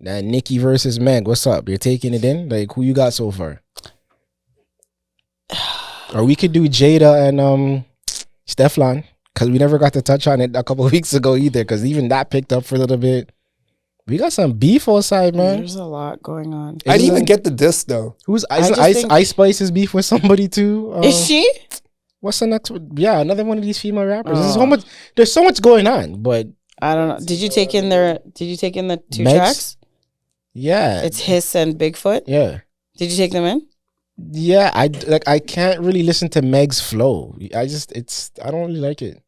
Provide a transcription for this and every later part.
Now Nicki versus Meg. What's up? You're taking it in? Like, who you got so far? Or we could do Jada and Stefan, because we never got to touch on it a couple of weeks ago either, because even that picked up for a little bit. We got some beef outside, man. There's a lot going on. I didn't even get the diss though. Who's Ice Spice's beef with somebody too? Is she? What's the next one? Yeah, another one of these female rappers. There's so much going on, but I don't know. Did you take in the two Meg's? tracks? Yeah. It's Hiss and Bigfoot. Yeah. Did you take them in? Yeah, I can't really listen to Meg's flow. I don't really like it.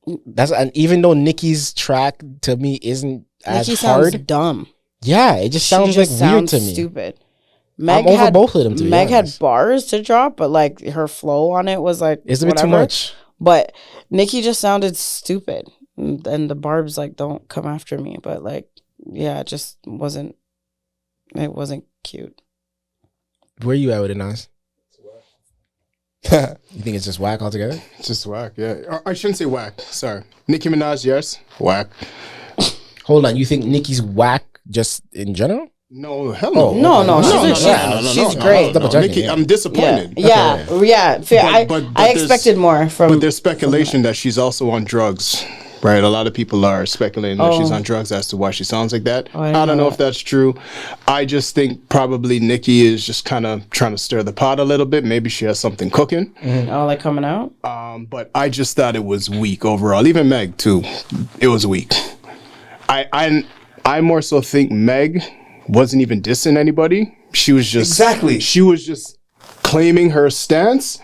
And even though Nicki's track to me isn't as Nicki hard. sounds dumb. Yeah, it just sounds like weird to me. Stupid. I'm over both of them. Meg had bars to drop, but like her flow on it was like it's a bit too much. But Nicki just sounded stupid, and the barbs like don't come after me. But like, yeah, it just wasn't. It wasn't cute. Where you at with it, Nas? You think it's just whack altogether? It's just whack, yeah. Or I shouldn't say whack. Sorry. Nicki Minaj, yes. Whack. Hold on. You think Nicki's whack just in general? No, hell no. No. She's great. Nicki, I'm disappointed. Yeah. Fair. But I expected more from. But there's speculation that she's also on drugs. Right, a lot of people are speculating that she's on drugs as to why she sounds like that. I don't know if that's true. I just think probably Nicki is just kind of trying to stir the pot a little bit. Maybe she has something cooking. Oh, like coming out? But I just thought it was weak overall. Even Meg too, it was weak. I more so think Meg wasn't even dissing anybody. She was just She was just claiming her stance.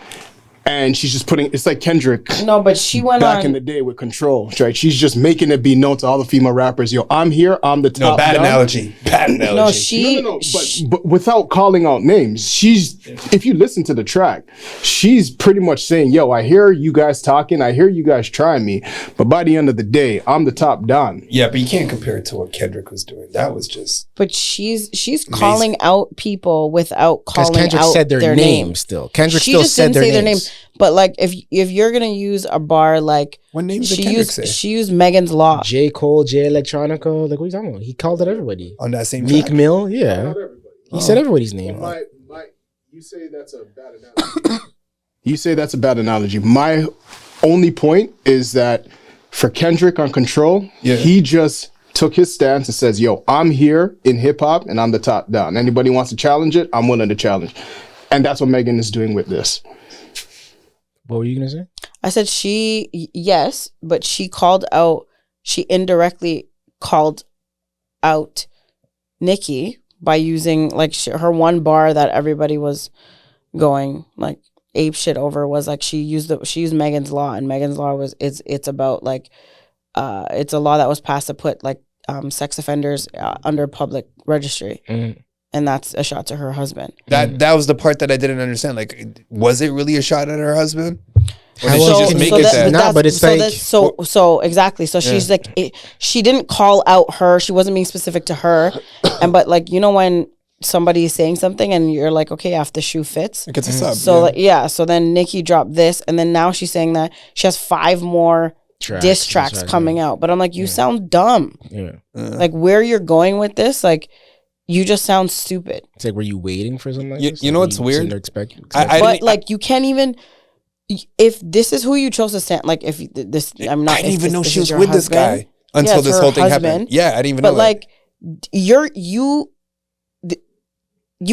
And she's just putting, it's like Kendrick. No, but she went back in the day with Control, right? She's just making it be known to all the female rappers. Yo, I'm here. I'm the top. No, bad analogy. No, but without calling out names, if you listen to the track, she's pretty much saying, yo, I hear you guys talking. I hear you guys trying me. But by the end of the day, I'm the top don. Yeah, but you can't compare it to what Kendrick was doing. That was just. But she's calling out people without calling Kendrick out said their name. Still. Kendrick she still just said didn't their say names. But like, if you're gonna use a bar like what name did Kendrick say? She used Megan's Law. J. Cole, J. Electronica. Like, what are you talking about? He called out everybody on that same Meek track? Mill. Yeah, he said everybody's name. You say that's a bad analogy. You say that's a bad analogy. My only point is that for Kendrick on Control, he just took his stance and says, yo, I'm here in hip hop and I'm the top down. Anybody wants to challenge it, I'm willing to challenge. And that's what Megan is doing with this. What were you going to say? I said yes, but she indirectly called out Nicki by using like her one bar that everybody was going like ape shit over was like she used Megan's Law, and Megan's Law was it's about like it's a law that was passed to put like sex offenders under public registry. Mm. And that's a shot to her husband. That was the part that I didn't understand. Like, was it really a shot at her husband? Or did she just make it that? No, but it's like... So exactly. So she's like... she didn't call out her. She wasn't being specific to her. But like, you know when somebody is saying something and you're like, okay, if the shoe fits. It gets a sub. So so then Nicki dropped this. And then now she's saying that she has 5 more diss tracks coming out. But I'm like, you sound dumb. Yeah. Like where you're going with this, like... You just sound stupid. It's like, were you waiting for something like this? You know what's weird? But like, you can't even. If this is who you chose to stand, like if this, I'm not. I didn't even know she was with this guy until this whole thing happened. Yeah, I didn't even know. But like, you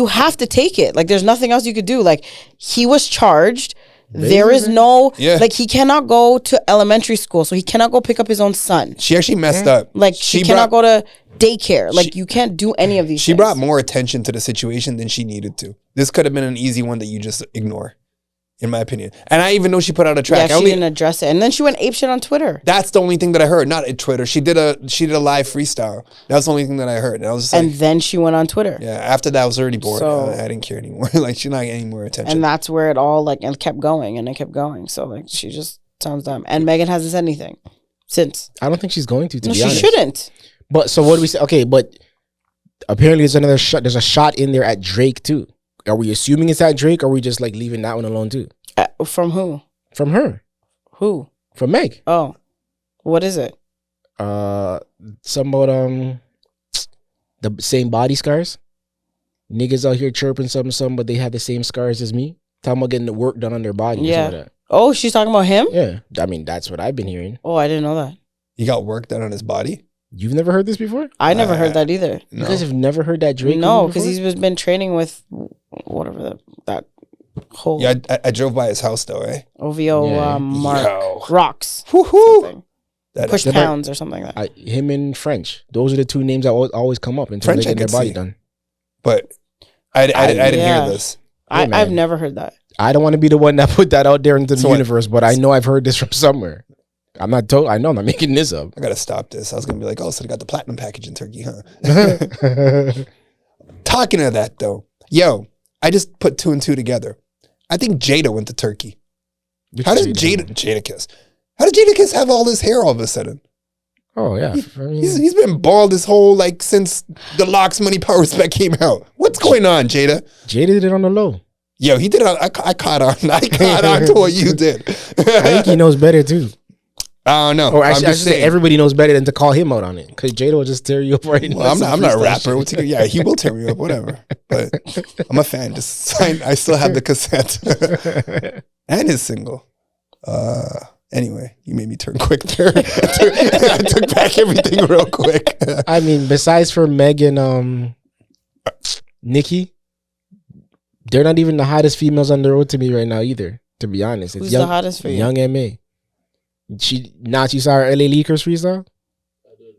have to take it. Like, there's nothing else you could do. Like, he was charged. There is no like he cannot go to elementary school, so he cannot go pick up his own son. She actually messed up. Like she cannot go to daycare. Like you can't do any of these She things. brought more attention to the situation than she needed to. This could have been an easy one that you just ignore, in my opinion. And I even know she put out a track. Yeah, she didn't address it. And then she went apeshit on Twitter. That's the only thing that I heard. Not at Twitter. She did a live freestyle. That's the only thing that I heard. And I was just like, and then she went on Twitter. Yeah, after that I was already bored. So, I didn't care anymore. Like she's not getting any more attention. And that's where it all like and kept going and it kept going. So like she just sounds dumb. And Megan hasn't said anything since. I don't think she's going to be honest. She shouldn't. But so what do we say? Okay, but apparently there's another shot. There's a shot in there at Drake too. Are we assuming it's at Drake, or are we just like leaving that one alone too? From who? From her. Who? From Meg. Oh, what is it? Some about the The same body scars. Niggas out here chirping something, but they have the same scars as me. Talking about getting the work done on their body. Yeah. Oh, she's talking about him? Yeah. I mean, that's what I've been hearing. Oh, I didn't know that. He got work done on his body? You've never heard this before? I never heard that either. No. You guys have never heard that Drake? No, because he's been training with whatever that whole. Yeah, I drove by his house though, eh? OVO Mark Rocks. Woohoo! Push pounds or something like that. Him and French. Those are the two names that always come up until French, they get their body done. But I didn't hear this. I've never heard that. I don't want to be the one that put that out there into the universe, but I know I've heard this from somewhere. I'm not told. I know I'm not making this up. I gotta stop this. I was gonna be like, oh, so they got the platinum package in Turkey, huh? Talking of that though, yo, I just put 2 and 2 together. I think Jada went to Turkey. How did Jadakiss? How did Jadakiss have all this hair all of a sudden? Oh yeah, he's been bald his whole since the Locks Money Power Respect came out. What's going on, Jada? Jada did it on the low. Yo, he did it. I caught on. I caught on to what you did. I think he knows better too. I don't know. Or actually, I should say everybody knows better than to call him out on it, because Jada will just tear you up right now. Well, I'm not a rapper. Yeah, he will tear me up, whatever. But I'm a fan. I still have the cassette and his single. Anyway, you made me turn quick there. I took back everything real quick. I mean, besides for Meg and Nicki, they're not even the hottest females on the road to me right now either. To be honest, who's the hottest for you? Young M.A. You saw her LA Leakers freestyle? I did.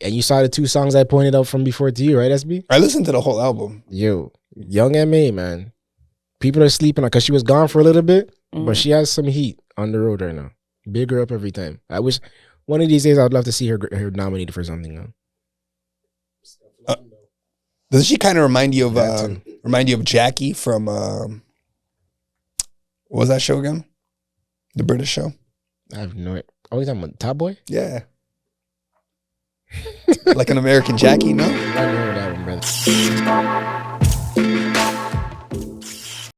And you saw the 2 songs I pointed out from before to you, right, SB? I listened to the whole album. Yo, Young M.A., man. People are sleeping on, because she was gone for a little bit, but she has some heat on the road right now. Big her up every time. I wish one of these days I'd love to see her nominated for something now. Doesn't she kind of remind you of Jackie from what was that show again? The British show? I have no idea. Oh, he's talking about Top Boy? Yeah. Like an American Jackie, no? I know that one, brother.